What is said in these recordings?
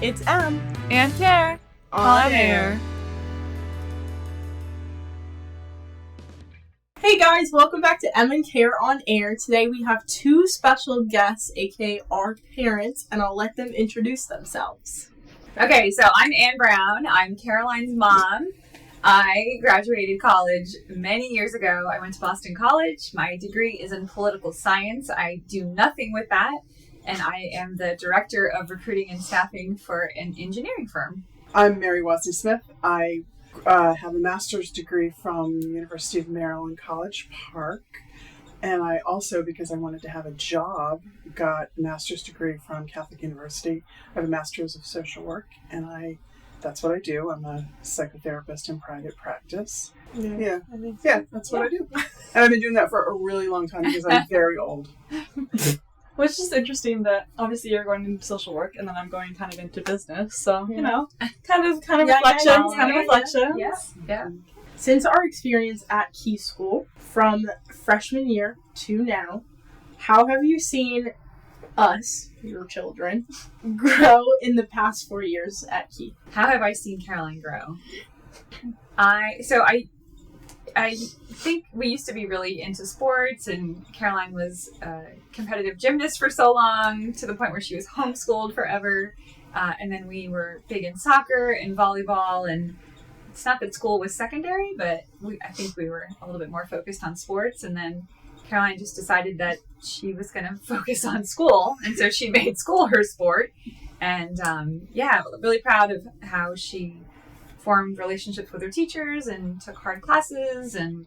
It's Em and Care on air. Hey guys, welcome back to Em and Care on Air. Today we have two special guests, aka our parents, and I'll let them introduce themselves. Okay, so I'm Ann Brown. I'm Caroline's mom. I graduated college many years ago. I went to Boston College. My degree is in political science. I do nothing with that. And I am the director of recruiting and staffing for an engineering firm. I'm Mary Wesley-Smith. I have a master's degree from the University of Maryland, College Park. And I also, because I wanted to have a job, got a master's degree from Catholic University. I have a master's of social work, and that's what I do. I'm a psychotherapist in private practice. Yeah, that's what I do. And I've been doing that for a really long time because I'm very old. Well, it's just interesting that obviously you're going into social work and then I'm going kind of into business. So, you know, kind of reflections. Yeah. Since our experience at Key School from freshman year to now, how have you seen us, your children, grow in the past 4 years at Key? How have I seen Caroline grow? I think we used to be really into sports, and Caroline was a competitive gymnast for so long, to the point where she was homeschooled forever. And then we were big in soccer and volleyball, and it's not that school was secondary, but I think we were a little bit more focused on sports. And then Caroline just decided that she was going to focus on school, and so she made school her sport. And really proud of how she formed relationships with her teachers and took hard classes and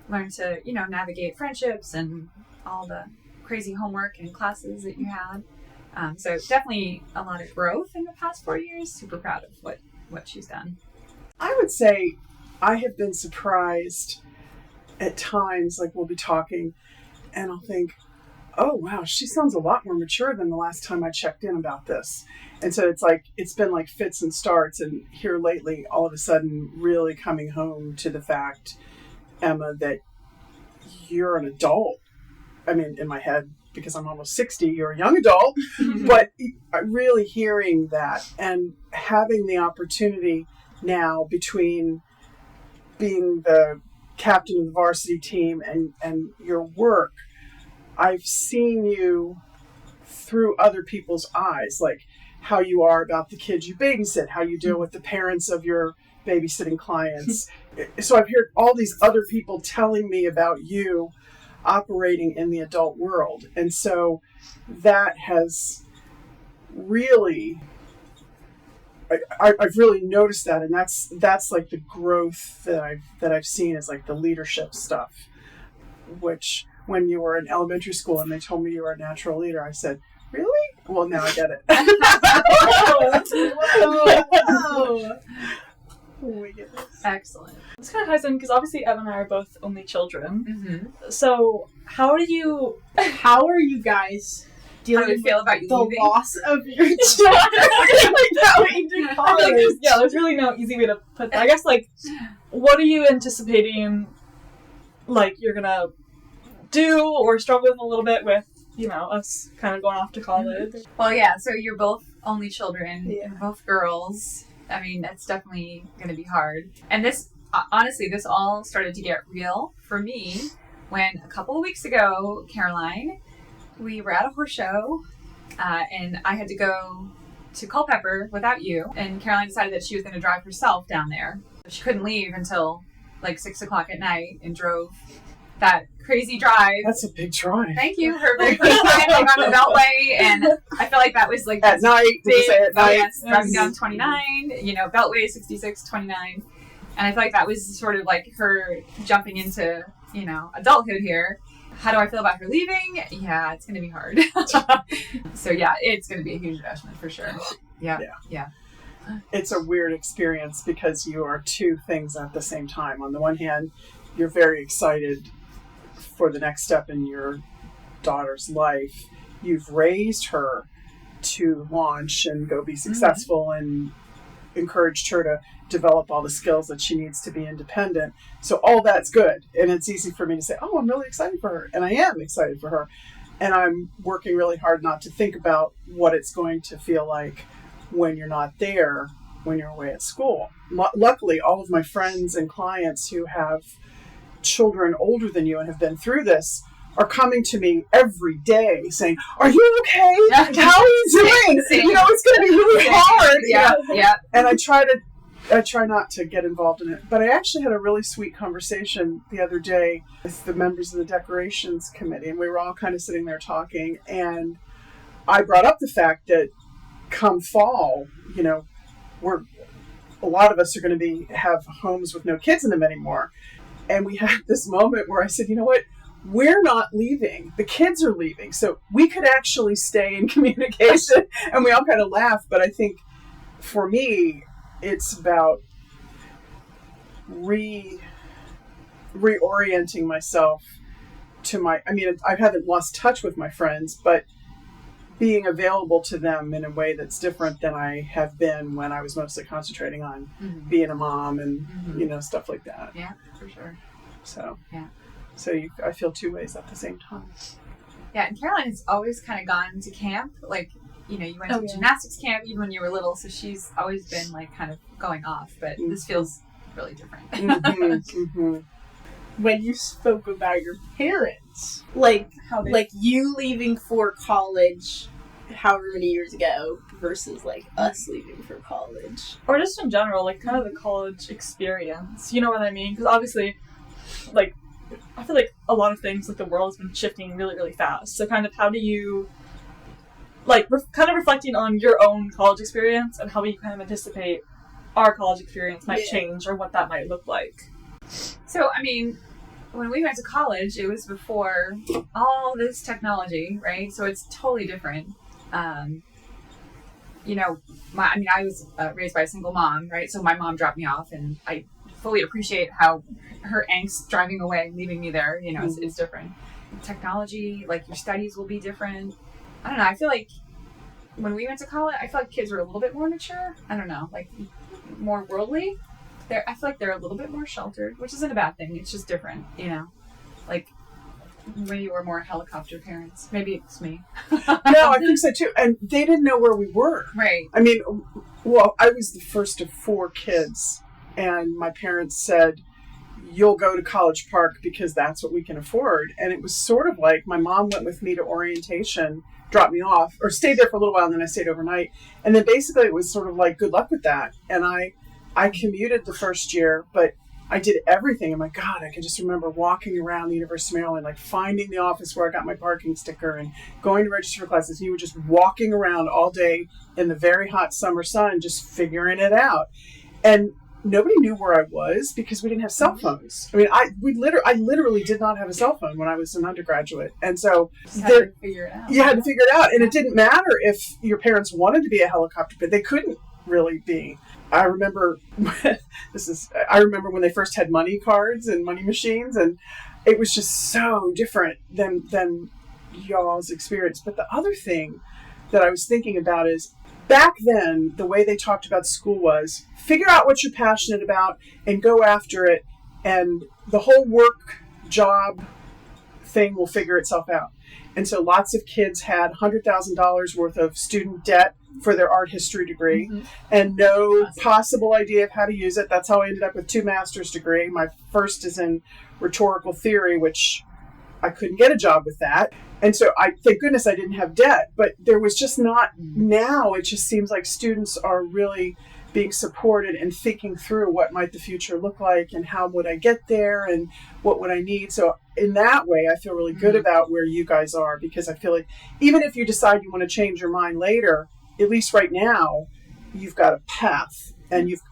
learned to, navigate friendships and all the crazy homework and classes that you had. So definitely a lot of growth in the past 4 years. Super proud of what she's done. I would say I have been surprised at times, like we'll be talking and I'll think, oh, wow, she sounds a lot more mature than the last time I checked in about this. And so it's been like fits and starts. And here lately, all of a sudden, really coming home to the fact, Emma, that you're an adult. I mean, in my head, because I'm almost 60, you're a young adult. But really hearing that and having the opportunity now between being the captain of the varsity team and your work, I've seen you through other people's eyes, like how you are about the kids you babysit, how you deal with the parents of your babysitting clients. So I've heard all these other people telling me about you operating in the adult world. And so that has really, I've really noticed that. And that's like the growth that I've seen is like the leadership stuff, which when you were in elementary school and they told me you were a natural leader, I said, really? Well, now I get it. Whoa. Oh my goodness. Excellent. This kind of ties in because obviously Ev and I are both only children. Mm-hmm. So how are you guys dealing with the leaving? loss of your children? There's really no easy way to put that. I guess, what are you anticipating, you're going to do or struggle with a little bit with, us kind of going off to college? Well, yeah, so you're both only children. Yeah. You're both girls. I mean, that's definitely going to be hard. And this all started to get real for me when a couple of weeks ago, Caroline, we were at a horse show, and I had to go to Culpeper without you. And Caroline decided that she was going to drive herself down there. She couldn't leave until 6 o'clock at night and drove that crazy drive. That's a big drive. Thank you. Her very first time on the Beltway, and I feel like that was at night. Did you say at night? Yes, driving down 29. Beltway 66, 29, and I feel like that was sort of like her jumping into adulthood here. How do I feel about her leaving? Yeah, it's going to be hard. So yeah, it's going to be a huge adjustment for sure. Yeah. It's a weird experience because you are two things at the same time. On the one hand, you're very excited for the next step in your daughter's life. You've raised her to launch and go be successful and encouraged her to develop all the skills that she needs to be independent. So all that's good. And it's easy for me to say, oh, I'm really excited for her. And I am excited for her. And I'm working really hard not to think about what it's going to feel like when you're not there when you're away at school. Luckily, all of my friends and clients who have children older than you and have been through this are coming to me every day saying, "Are you okay? How are you doing? You know, it's going to be really hard." Yeah. And I try not to get involved in it. But I actually had a really sweet conversation the other day with the members of the decorations committee, and we were all kind of sitting there talking, and I brought up the fact that come fall, you know, a lot of us are going to have homes with no kids in them anymore. And we had this moment where I said, you know what? We're not leaving. The kids are leaving. So we could actually stay in communication. And we all kind of laughed. But I think for me, it's about reorienting myself to I haven't lost touch with my friends, but being available to them in a way that's different than I have been when I was mostly concentrating on being a mom and, you know, stuff like that. Yeah, for sure. So, yeah. So I feel two ways at the same time. Yeah, and Caroline has always kind of gone to camp. Like, you know, you went to gymnastics camp even when you were little, so she's always been, like, kind of going off. But this feels really different. When you spoke about your parents, like you leaving for college however many years ago versus like us leaving for college, or just in general, like kind of the college experience, you know what I mean? Because obviously, like, I feel like a lot of things, like the world has been shifting really, really fast. So kind of how do you, like, kind of reflecting on your own college experience and how you kind of anticipate our college experience might change or what that might look like. So, I mean, when we went to college, it was before all this technology, right? So it's totally different. You know, I was raised by a single mom, right? So my mom dropped me off, and I fully appreciate how her angst driving away, leaving me there, you know, it's different. Technology, like your studies will be different. I don't know. I feel like when we went to college, I feel like kids were a little bit more mature. I don't know, like more worldly. I feel like they're a little bit more sheltered, which isn't a bad thing. It's just different, you know? Like, maybe we're more helicopter parents. Maybe it's me. No, I think so too. And they didn't know where we were. Right. I mean, well, I was the first of 4 kids, and my parents said, "You'll go to College Park because that's what we can afford." And it was sort of like my mom went with me to orientation, dropped me off, or stayed there for a little while, and then I stayed overnight. And then basically it was sort of like, good luck with that. And I commuted the first year, but I did everything. And my God, I can just remember walking around the University of Maryland, like finding the office where I got my parking sticker and going to register for classes. And you were just walking around all day in the very hot summer sun, just figuring it out. And nobody knew where I was because we didn't have cell phones. I mean, I literally did not have a cell phone when I was an undergraduate. And so you had to figure it out. You had to figure it out. And it didn't matter if your parents wanted to be a helicopter, but they couldn't really be. I remember when they first had money cards and money machines, and it was just so different than y'all's experience. But the other thing that I was thinking about is, back then, the way they talked about school was figure out what you're passionate about and go after it, and the whole work job thing will figure itself out. And so lots of kids had $100,000 worth of student debt for their art history degree and no possible idea of how to use it. That's how I ended up with 2 master's degree. My first is in rhetorical theory, which I couldn't get a job with that. And so thank goodness I didn't have debt, but there was just not. Now it just seems like students are really being supported and thinking through what might the future look like and how would I get there and what would I need. So in that way, I feel really good about where you guys are, because I feel like even if you decide you want to change your mind later, at least right now, you've got a path and you've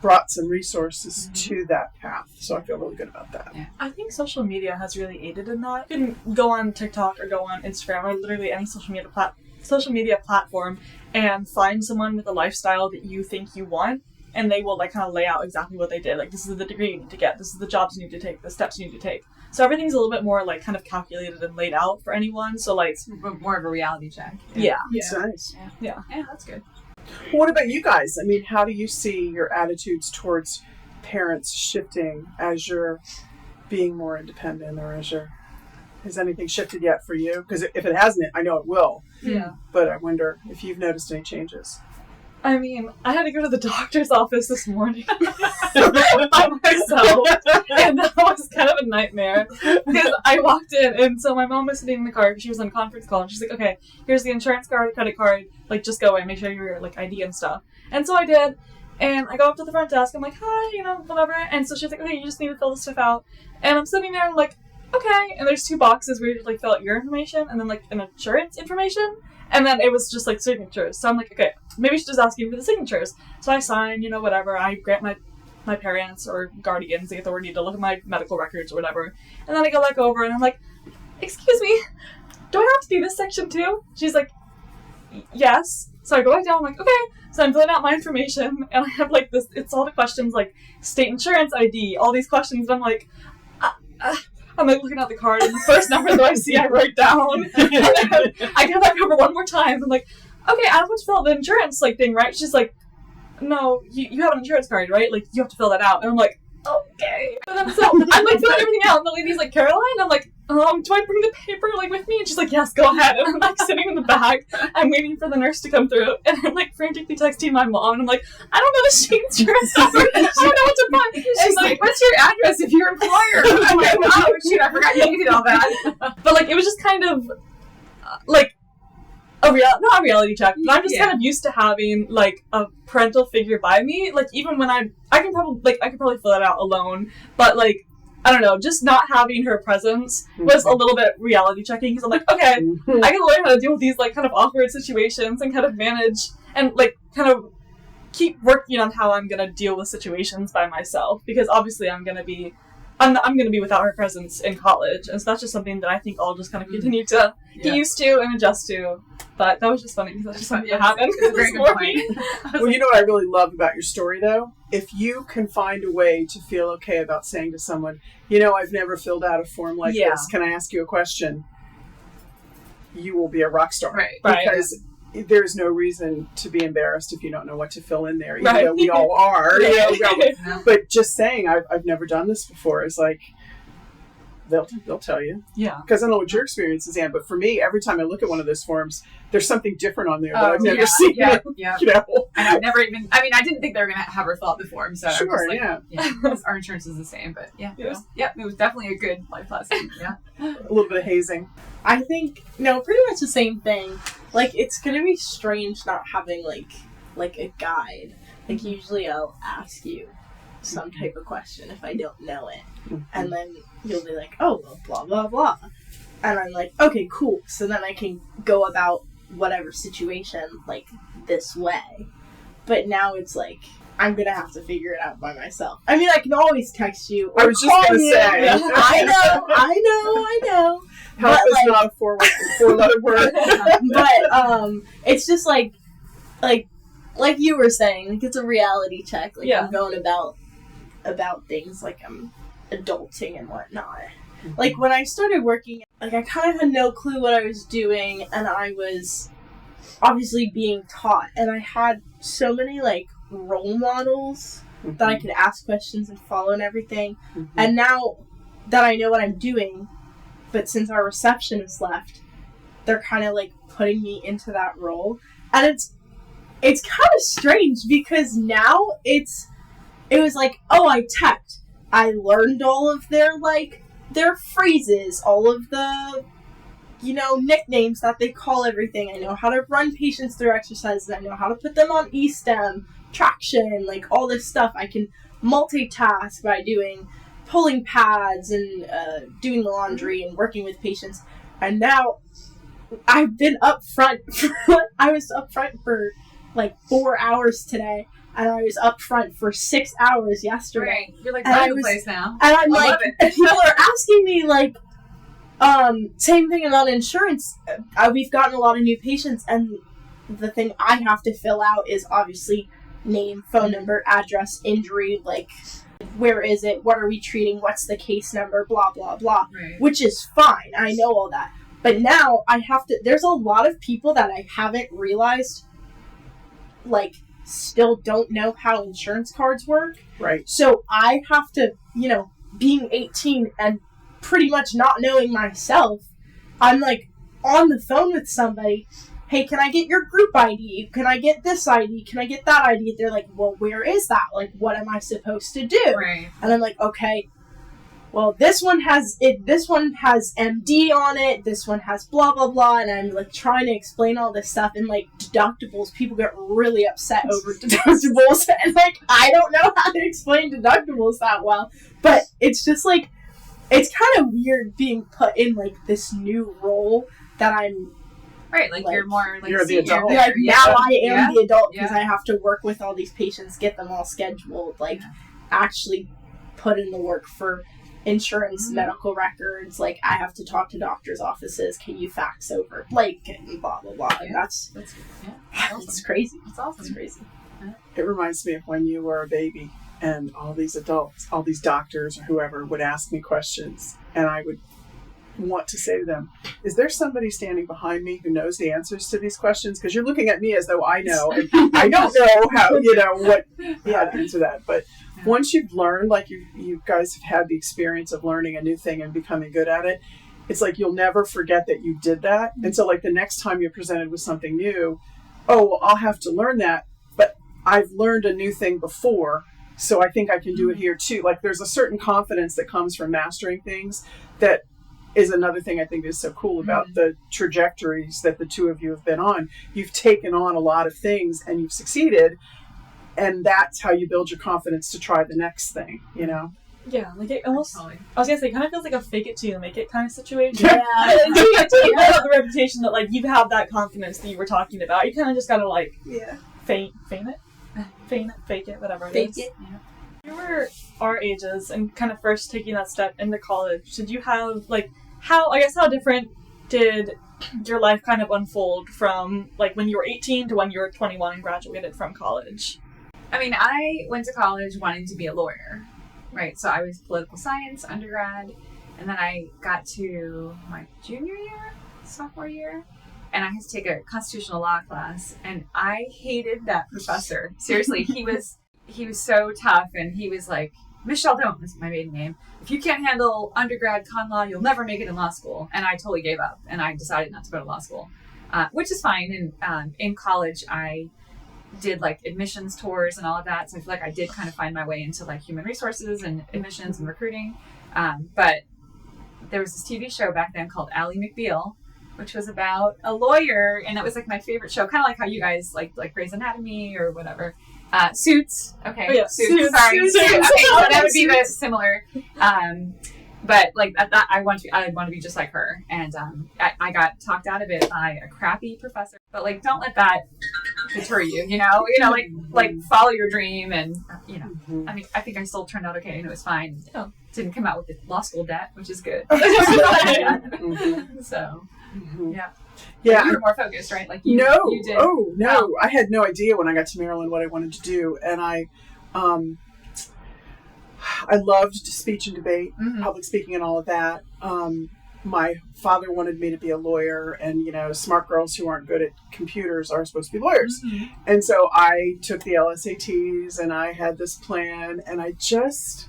brought some resources to that path. So I feel really good about that. Yeah. I think social media has really aided in that. You can go on TikTok or go on Instagram or literally any social media platform and find someone with a lifestyle that you think you want, and they will like kind of lay out exactly what they did. Like, this is the degree you need to get, this is the jobs you need to take, the steps you need to take. So everything's a little bit more like kind of calculated and laid out for anyone. So like it's more of a reality check. Yeah. It's nice. Yeah, that's good. Well, what about you guys? I mean, how do you see your attitudes towards parents shifting as you're being more independent, or has anything shifted yet for you? Because if it hasn't, I know it will. Yeah. But I wonder if you've noticed any changes. I mean, I had to go to the doctor's office this morning by myself, and that was kind of a nightmare because I walked in, and so my mom was sitting in the car. She was on a conference call, and she's like, "Okay, here's the insurance card, credit card. Like, just go in, make sure your like ID and stuff." And so I did, and I go up to the front desk. I'm like, "Hi, you know, whatever." And so she's like, "Okay, you just need to fill this stuff out." And I'm sitting there, and I'm like, "Okay." And there's 2 boxes where you like fill out your information and then like an insurance information. And then it was just like signatures. So I'm like, okay, maybe she's just asking for the signatures. So I sign, you know, whatever. I grant my parents or guardians the authority to look at my medical records or whatever. And then I go back over and I'm like, excuse me, do I have to do this section too? She's like, yes. So I go back down, I'm like, okay. So I'm filling out my information and I have like this, it's all the questions like state insurance ID, all these questions. And I'm like, I'm like looking at the card, and the first number that I see, I write down. And then I go back over one more time. I'm like, okay, I have to fill out the insurance like thing, right? She's like, no, you have an insurance card, right? Like, you have to fill that out. And I'm like, okay. And then, so I'm like filling everything out, and the lady's like, Caroline? I'm like, do I bring the paper like with me? And she's like, yes, go ahead. And I'm like sitting in the back. I'm waiting for the nurse to come through, and I'm like frantically texting my mom, and I'm like, I don't know the state insurance number. I don't know what to find. She's like, what's your address if your employer? I'm like, oh shoot, I forgot you needed all that. But like, it was just kind of like not a reality check, but I'm just kind of used to having like a parental figure by me. Like, even when I could probably fill it out alone, but like, I don't know, just not having her presence was a little bit reality checking, because I'm like, okay, I can learn how to deal with these like kind of awkward situations and kind of manage and like kind of keep working on how I'm gonna deal with situations by myself, because obviously I'm gonna be without her presence in college, and so that's just something that I think I'll just kind of continue to get used to and adjust to. But that was just funny, because that's just something that happened this morning. Well, you know what I really love about your story, though? If you can find a way to feel okay about saying to someone, you know, I've never filled out a form like this. Can I ask you a question? You will be a rock star. Right. Because there's no reason to be embarrassed if you don't know what to fill in there, even though we all are. But just saying, I've never done this before is like, they'll tell you. Yeah. Because I don't know what your experience is, Anne, but for me, every time I look at one of those forms, there's something different on there that I've never seen. Yeah. You know? And I've never even, I did think they were going to have her fill out the form, so sure, I'm just like, our insurance is the same, but it was definitely a good life lesson. Yeah. A little bit of hazing. I think, no, pretty much the same thing. Like, it's gonna be strange not having, like a guide. Like, usually I'll ask you some type of question if I don't know it. And then you'll be like, oh, well, blah, blah, blah. And I'm like, okay, cool. So then I can go about whatever situation, like, this way. But now it's like, I'm gonna have to figure it out by myself. I mean, I can always text you or I was just gonna say. I know. Help is not a four-letter word. But it's just like you were saying, like, it's a reality check. Like, I'm going about things like I'm adulting and whatnot. Like, when I started working, like, I kind of had no clue what I was doing, and I was obviously being taught, and I had so many like role models that I could ask questions and follow and everything. And now that I know what I'm doing, but since our receptionist left, they're kind of like putting me into that role, and it's kind of strange, because now it was like, oh, I teched, I learned all of their phrases, all of the, you know, nicknames that they call everything. I know how to run patients through exercises. I know how to put them on E-stem, traction, like all this stuff. I can multitask by pulling pads and doing the laundry and working with patients. And now I've been up front. I was up front for like 4 hours today, and I was up front for 6 hours yesterday. Right. You're like running the place now. And I'm like, people are asking me like, same thing about insurance. We've gotten a lot of new patients, and the thing I have to fill out is obviously name, phone number, address, injury, like, where is it, what are we treating, what's the case number, blah, blah, blah, which is fine. I know all that. But now I have to, there's a lot of people that I haven't realized, like, still don't know how insurance cards work. Right. So I have to, you know, being 18 and pretty much not knowing myself, I'm like on the phone with somebody, hey, hey, can I get your group ID? Can I get this ID? Can I get that ID? They're like, well, where is that? Like, what am I supposed to do? Right. And I'm like, okay, well, this one has MD on it, this one has blah, blah, blah, and I'm, like, trying to explain all this stuff, and, like, deductibles, people get really upset over deductibles, and, like, I don't know how to explain deductibles that well, but it's just, like, it's kind of weird being put in, like, this new role that I'm... Right, like you're more, like, you're the adult. there. Like, now I am the adult, because Yeah. I have to work with all these patients, get them all scheduled, like, actually put in the work for... insurance, medical records, like, I have to talk to doctors' offices, can you fax over Blake, and blah, blah, blah, and that's awesome. it's crazy. That's awesome. It's crazy. It reminds me of when you were a baby and all these adults, all these doctors or whoever would ask me questions, and I would want to say to them, is there somebody standing behind me who knows the answers to these questions? Because you're looking at me as though I know, and I don't know how to answer that. But once you've learned, like you guys have had the experience of learning a new thing and becoming good at it, it's like you'll never forget that you did that. And so, like, the next time you're presented with something new, oh, well, I'll have to learn that, but I've learned a new thing before, so I think I can do it here too. Like, there's a certain confidence that comes from mastering things that is another thing I think is so cool about the trajectories that the two of you have been on. You've taken on a lot of things and you've succeeded, and that's how you build your confidence to try the next thing, you know? Yeah, like it almost, Totally. I was gonna say, it kind of feels like a fake it till you make it kind of situation. Yeah. Until you build up the reputation that, like, you have that confidence that you were talking about. You kind of just gotta, like, fake it, whatever it is. Fake it. You were our ages and kind of first taking that step into college. Did you have, like, how different did your life kind of unfold from, like, when you were 18 to when you were 21 and graduated from college? I mean, I went to college wanting to be a lawyer, right? So I was political science undergrad, and then I got to my sophomore year, and I had to take a constitutional law class, and I hated that professor. Seriously, he was so tough, and he was like, Michelle Don't is my maiden name. If you can't handle undergrad con law, you'll never make it in law school. And I totally gave up, and I decided not to go to law school, which is fine. And in college, I did, like, admissions tours and all of that, so I feel like I did kind of find my way into, like, human resources and admissions and recruiting. But there was this TV show back then called Ally McBeal, which was about a lawyer, and it was, like, my favorite show, kind of like how you guys like Grey's Anatomy or whatever. Suits. Okay. Oh, yeah. Suits. Sorry. Suits. Okay, so that would be the similar. But, like, I want to be just like her, and I got talked out of it by a crappy professor. But, like, don't let that deter you. You know, like follow your dream, and you know. I mean, I think I still turned out okay, and it was fine. Oh. Didn't come out with the law school debt, which is good. So, yeah. Yeah. You were more focused, right? Like you did. Oh, no. I had no idea when I got to Maryland what I wanted to do. And I loved speech and debate, public speaking and all of that. My father wanted me to be a lawyer, and, you know, smart girls who aren't good at computers are supposed to be lawyers. And so I took the LSATs, and I had this plan, and I just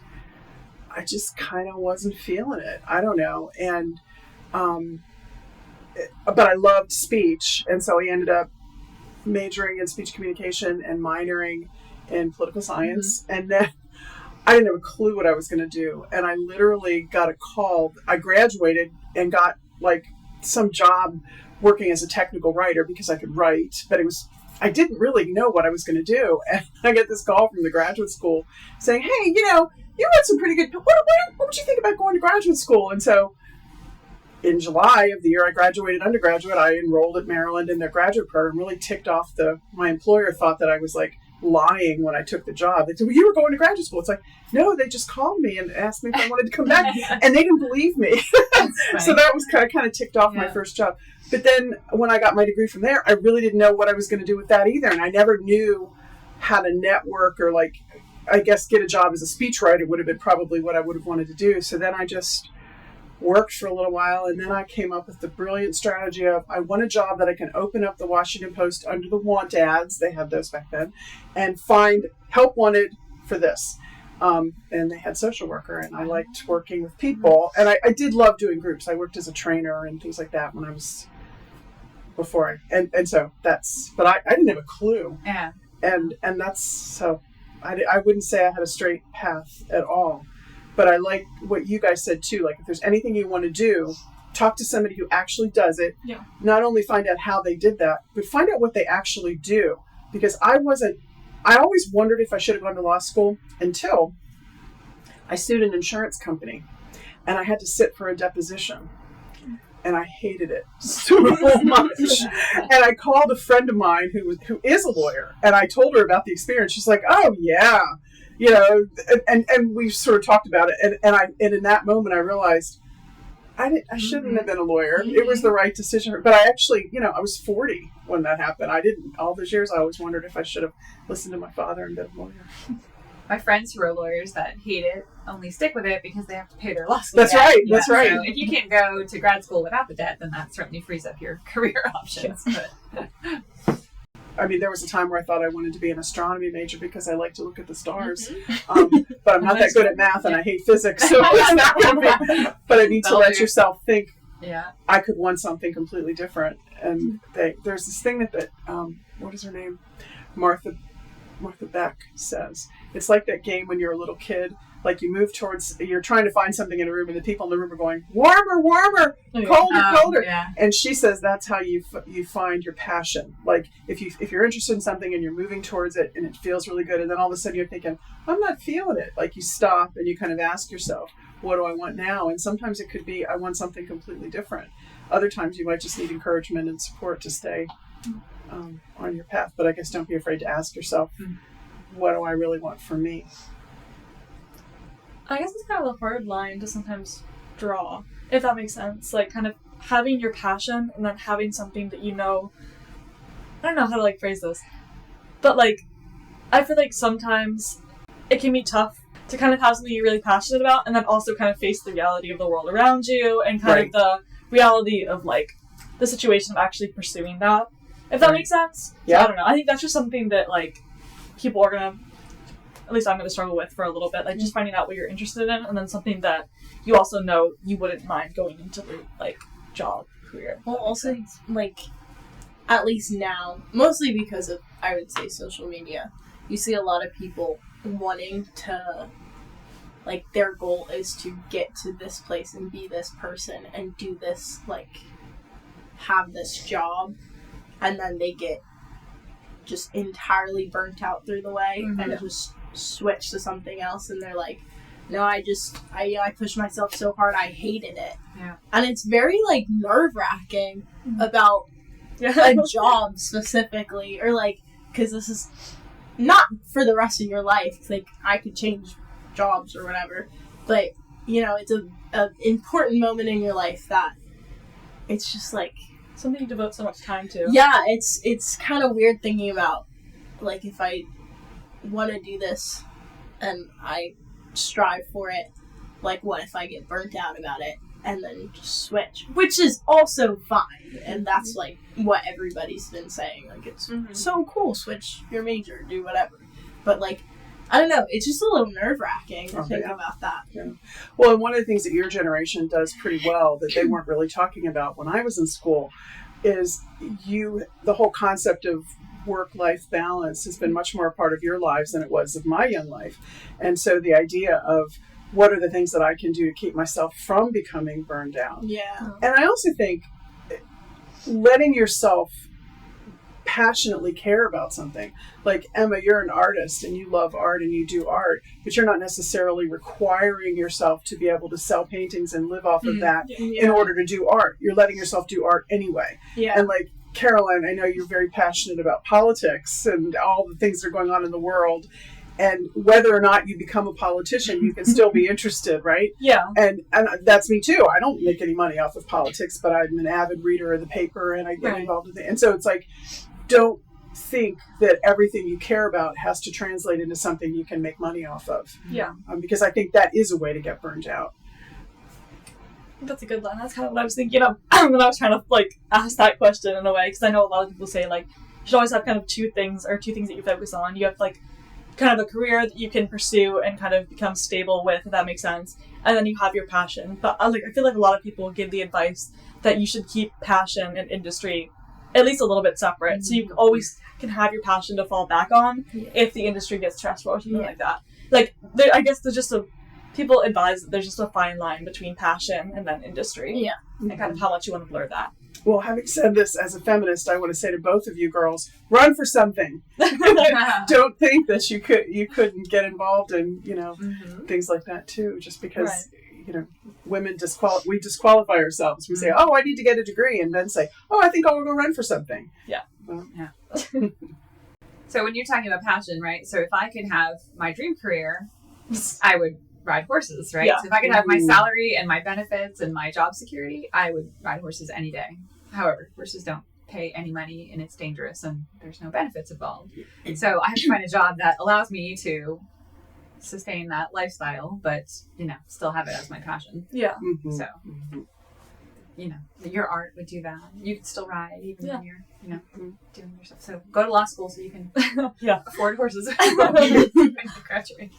kind of wasn't feeling it. I don't know. And, but I loved speech, and so I ended up majoring in speech communication and minoring in political science. And then I didn't have a clue what I was going to do. And I literally got a call. I graduated and got, like, some job working as a technical writer because I could write, but I didn't really know what I was going to do. And I get this call from the graduate school saying, hey, you know, you had some pretty good, what would you think about going to graduate school? And so in July of the year I graduated undergraduate, I enrolled at Maryland in their graduate program. Really ticked off my employer thought that I was, like, lying when I took the job. They said, well, you were going to graduate school. It's like, no, they just called me and asked me if I wanted to come back, and they didn't believe me. So that was kind of ticked off my first job. But then when I got my degree from there, I really didn't know what I was going to do with that either, and I never knew how to network or, like, I guess get a job as a speechwriter would have been probably what I would have wanted to do. So then I just worked for a little while, and then I came up with the brilliant strategy of I want a job that I can open up the Washington Post under the want ads, they had those back then, and find help wanted for this. And they had social worker, and I liked working with people, and I did love doing groups. I worked as a trainer and things like that when I was before and so that's, but I didn't have a clue. Yeah. And that's, so I wouldn't say I had a straight path at all, but I like what you guys said too. Like if there's anything you want to do, talk to somebody who actually does it. Yeah. Not only find out how they did that, but find out what they actually do. Because I always wondered if I should have gone to law school until I sued an insurance company and I had to sit for a deposition. And I hated it so much. And I called a friend of mine who is a lawyer, and I told her about the experience. She's like, "Oh yeah," and we sort of talked about it. And in that moment, I realized I shouldn't have been a lawyer. It was the right decision. But I actually, I was 40 when that happened. I didn't. All those years, I always wondered if I should have listened to my father and been a lawyer. My friends who are lawyers that hate it only stick with it because they have to pay their law school debt. That's right. So if you can't go to grad school without the debt, then that certainly frees up your career options. But I mean, there was a time where I thought I wanted to be an astronomy major because I like to look at the stars. But I'm not that good at math and I hate physics, so it's not going to be. But I need to let yourself think, I could want something completely different. And there's this thing that what is her name? Martha Beck says. It's like that game when you're a little kid, like you're trying to find something in a room and the people in the room are going, warmer, colder. Yeah. And she says that's how you find your passion. Like if you're interested in something and you're moving towards it and it feels really good, and then all of a sudden you're thinking, I'm not feeling it. Like you stop and you kind of ask yourself, what do I want now? And sometimes it could be, I want something completely different. Other times you might just need encouragement and support to stay on your path. But I guess don't be afraid to ask yourself, what do I really want for me? I guess it's kind of a hard line to sometimes draw, if that makes sense. Like kind of having your passion and then having something that I don't know how to phrase this, but I feel like sometimes it can be tough to kind of have something you're really passionate about and then also kind of face the reality of the world around you and kind of the reality of the situation of actually pursuing that. If that makes sense? Yeah. So, I don't know. I think that's just something that, people are going to, at least I'm going to struggle with for a little bit. Just finding out what you're interested in, and then something that you also know you wouldn't mind going into the, job career. Well, also, at least now, mostly because of, I would say, social media, you see a lot of people wanting to, their goal is to get to this place and be this person and do this, have this job. And then they get just entirely burnt out through the way and just switch to something else. And they're like, no, I pushed myself so hard, I hated it. Yeah. And it's very, nerve-wracking about a job specifically. Or, because this is not for the rest of your life. I could change jobs or whatever. But, it's an important moment in your life that it's just, something you devote so much time to. Yeah, it's kind of weird thinking about, if I want to do this and I strive for it, what if I get burnt out about it and then just switch? Which is also fine, and that's, what everybody's been saying. It's so cool, switch your major, do whatever. But, I don't know, it's just a little nerve-wracking to think about that. Yeah. Well, and one of the things that your generation does pretty well that they weren't really talking about when I was in school is the whole concept of work-life balance has been much more a part of your lives than it was of my young life. And so the idea of what are the things that I can do to keep myself from becoming burned out? Yeah. And I also think letting yourself passionately care about something. Emma, you're an artist and you love art and you do art, but you're not necessarily requiring yourself to be able to sell paintings and live off of that in order to do art. You're letting yourself do art anyway. Yeah. And Caroline, I know you're very passionate about politics and all the things that are going on in the world. And whether or not you become a politician, you can still be interested, right? Yeah. And that's me too. I don't make any money off of politics, but I'm an avid reader of the paper and I get involved with it. And so it's don't think that everything you care about has to translate into something you can make money off of. Yeah. Because I think that is a way to get burned out. That's a good line. That's kind of what I was thinking of when I was trying to ask that question in a way, because I know a lot of people say you should always have kind of two things that you focus on. You have kind of a career that you can pursue and kind of become stable with, if that makes sense, and then you have your passion. But I feel like a lot of people give the advice that you should keep passion and industry at least a little bit separate. So you always can have your passion to fall back on if the industry gets stressful or something like that. Like, I guess there's just people advise that there's just a fine line between passion and then industry. Yeah. And kind of how much you want to blur that. Well, having said this, as a feminist, I want to say to both of you girls, run for something. Don't think that you couldn't get involved in, things like that too, just because, women we disqualify ourselves. We say, oh, I need to get a degree, and then say, oh, I think I'll go run for something. Yeah. Well, yeah. So when you're talking about passion, right? So if I could have my dream career, I would ride horses, right? Yeah. So if I could have my salary and my benefits and my job security, I would ride horses any day. However, horses don't pay any money, and it's dangerous, and there's no benefits involved. So I have to find a job that allows me to sustain that lifestyle, but still have it as my passion. Yeah. Mm-hmm. So your art would do that. You could still ride even when you're doing your stuff. So go to law school so you can afford horses when you graduate.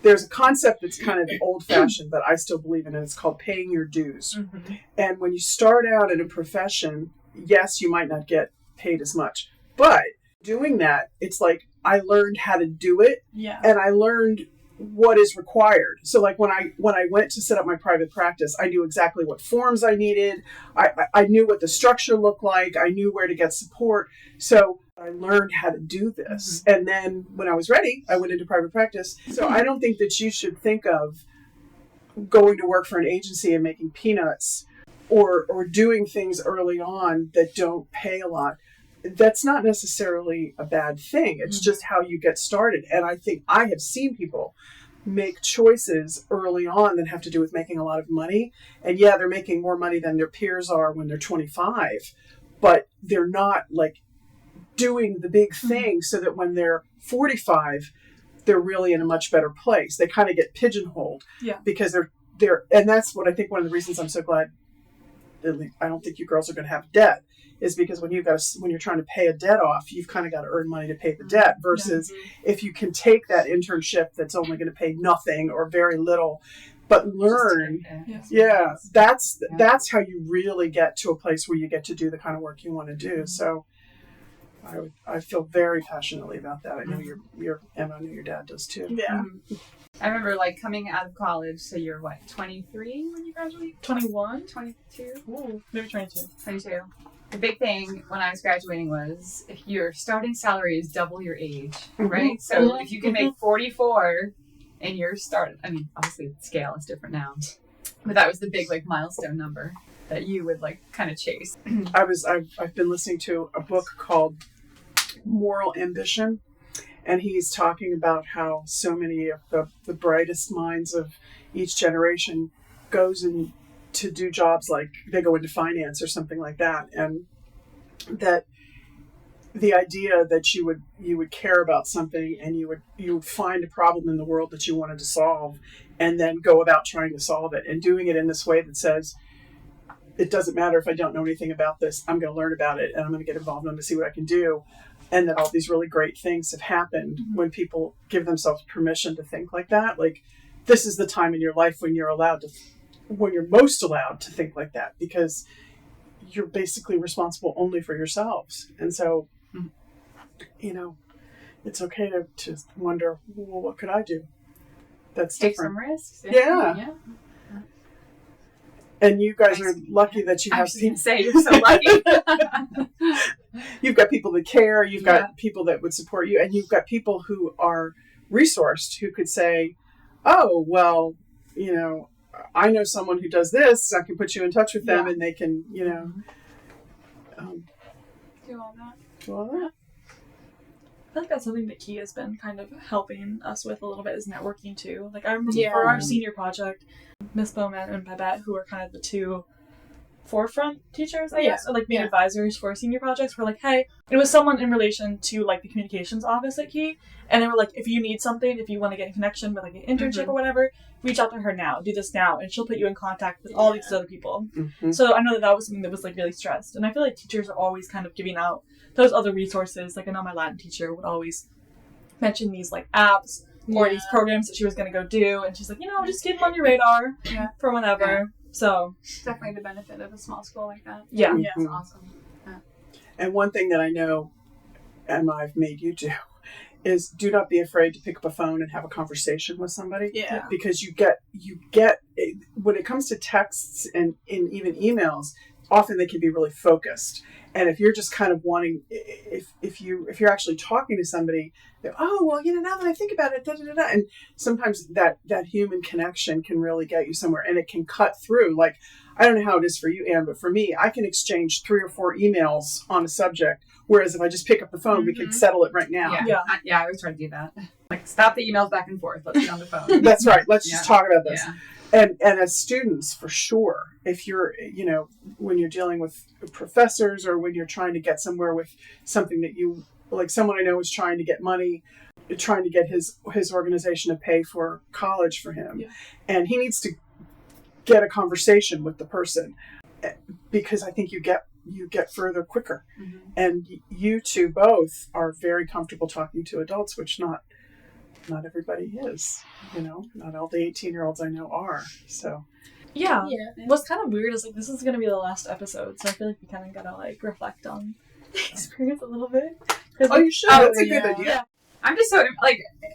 There's a concept that's kind of old-fashioned, but I still believe in it. It's called paying your dues. Mm-hmm. And when you start out in a profession, yes, you might not get paid as much, but doing that, it's like I learned how to do it, and I learned what is required. So like when I went to set up my private practice, I knew exactly what forms I needed. I knew what the structure looked like. I knew where to get support. So I learned how to do this. Mm-hmm. And then when I was ready, I went into private practice. So I don't think that you should think of going to work for an agency and making peanuts or doing things early on that don't pay a lot. That's not necessarily a bad thing. It's just how you get started. And I think I have seen people make choices early on that have to do with making a lot of money. And yeah, they're making more money than their peers are when they're 25, but they're not like doing the big thing so that when they're 45, they're really in a much better place. They kind of get pigeonholed because they're, and that's what I think one of the reasons I'm so glad, I don't think you girls are going to have debt, is because when you're trying to pay a debt off, you've kind of got to earn money to pay the debt versus if you can take that internship that's only going to pay nothing or very little, but learn. That's how you really get to a place where you get to do the kind of work you want to do. So I feel very passionately about that. I know and I know your dad does too. Yeah. I remember coming out of college, so you're 23 when you graduate? 21? 22? Ooh, maybe 22. 22. The big thing when I was graduating was if your starting salary is double your age, right? So if you can make 44 and your obviously the scale is different now, but that was the big milestone number that you would kind of chase. I've been listening to a book called Moral Ambition, and he's talking about how so many of the brightest minds of each generation goes in to do jobs like they go into finance or something like that, and that the idea that you would care about something and you would find a problem in the world that you wanted to solve and then go about trying to solve it and doing it in this way that says, it doesn't matter if I don't know anything about this, I'm going to learn about it and I'm going to get involved and I'm going to see what I can do. And that all these really great things have happened when people give themselves permission to think like that. Like, this is the time in your life when you're most allowed to think like that, because you're basically responsible only for yourselves. And so, it's okay to just wonder, well, what could I do? That's Take different. some risks. Yeah. And you guys are lucky that you have people. Say you're so lucky. You've got people that care. You've got people that would support you, and you've got people who are resourced who could say, "Oh, well, I know someone who does this. I can put you in touch with them, and they can, do all that." Do all that. I feel like that's something that Key has been kind of helping us with a little bit, is networking too. Like, I remember for our senior project, Miss Bowman and Babette, who were kind of the two forefront teachers, I guess, or main advisors for senior projects, were like, hey, it was someone in relation to the communications office at Key, and they were like, if you need something, if you want to get in connection with an internship or whatever, reach out to her now, do this now, and she'll put you in contact with all these other people. So I know that was something that was really stressed, and I feel like teachers are always kind of giving out those other resources. I know my Latin teacher would always mention these apps or these programs that she was going to go do, and she's like, just keep them on your radar for whenever. So definitely the benefit of a small school like that. Yeah. It's awesome. And one thing that I know, and I've made you do, is do not be afraid to pick up a phone and have a conversation with somebody. Yeah. Because you get when it comes to texts and in even emails, often they can be really focused. And if you're just kind of wanting, if you're actually talking to somebody, oh well, now that I think about it, and sometimes that human connection can really get you somewhere, and it can cut through. Like, I don't know how it is for you, Anne, but for me, I can exchange 3 or 4 emails on a subject. Whereas if I just pick up the phone, we can settle it right now. I always try to do that. Like, stop the emails back and forth. Let's get on the phone. That's right. Let's just talk about this. Yeah. And as students, for sure, if you're, when you're dealing with professors or when you're trying to get somewhere with something that you, like someone I know is trying to get money, trying to get his organization to pay for college for him. Yeah. And he needs to get a conversation with the person because I think you get further quicker. Mm-hmm. And you two both are very comfortable talking to adults, which not everybody is, not all the 18-year-olds I know are. So yeah. What's kind of weird is like this is gonna be the last episode, so I feel like we kind of gotta like reflect on the experience a little bit. Oh, you should. That's a good idea. Yeah. I'm just so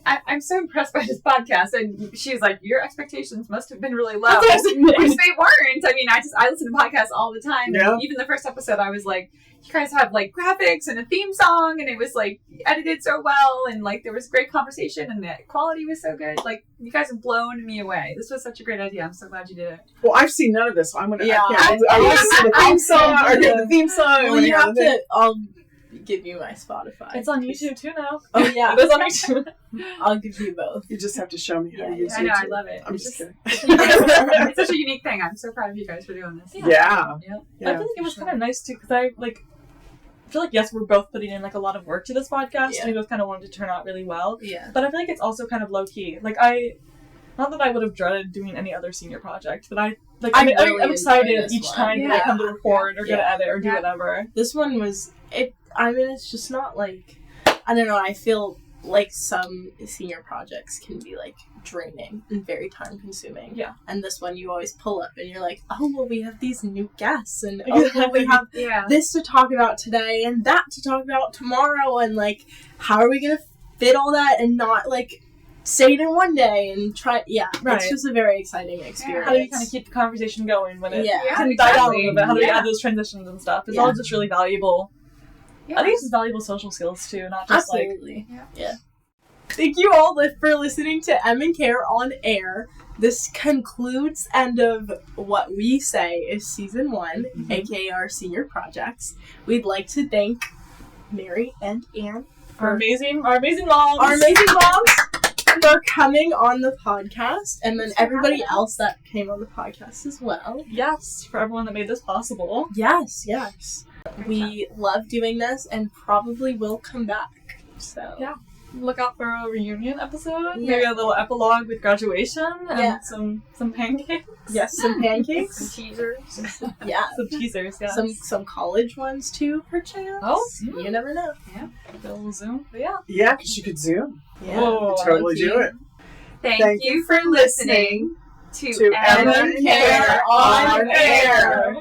I'm so impressed by this podcast, and she's like, your expectations must have been really low, which they weren't. I mean, I listen to podcasts all the time. Yeah. And even the first episode, I was like, you guys have like graphics and a theme song, and it was like edited so well, and like there was great conversation, and the quality was so good. Like, you guys have blown me away. This was such a great idea. I'm so glad you did it. Well, I've seen none of this, so I'm gonna. Yeah, I want to see the theme song or the theme song. Well, you have to. I'll give you my Spotify. It's on YouTube too now. Oh yeah, it's on YouTube. I'll give you both. You just have to show me how to use it. I know, I love it. I'm just kidding. It's such a unique thing. I'm so proud of you guys for doing this. Yeah. I feel like it was kind of nice too because I feel like, yes, we're both putting in like a lot of work to this podcast, and we both kind of wanted to turn out really well. Yeah. But I feel like it's also kind of low key. Like not that I would have dreaded doing any other senior project, but I'm excited each time that I come to record or get to edit or do whatever. This one was it. I mean, it's just not like, I don't know. I feel like some senior projects can be like draining and very time consuming. Yeah. And this one, you always pull up and you're like, oh well, we have these new guests, and oh well, we have this to talk about today and that to talk about tomorrow, and like, how are we gonna fit all that and not like say it in one day and try. It's just a very exciting experience. How do you kind of keep the conversation going when it can die down a little bit? How do we add those transitions and stuff? It's all just really valuable. I think it's valuable social skills too, not just Absolutely. Thank you all for listening to M and Care on Air. This concludes end of what we say is season 1, aka our senior projects. We'd like to thank Mary and Anne, our amazing moms, for coming on the podcast, and then everybody else that came on the podcast as well. Yes, for everyone that made this possible. Yes. We love doing this and probably will come back. So look out for a reunion episode. Maybe a little epilogue with graduation and some pancakes. Yes, some pancakes. Some teasers. Some teasers, Some college ones too, perchance. Oh, you never know. Yeah. A little Zoom. But Yeah, because you could Zoom. Yeah. You could totally do it. Thank you for listening to M and Care on Air.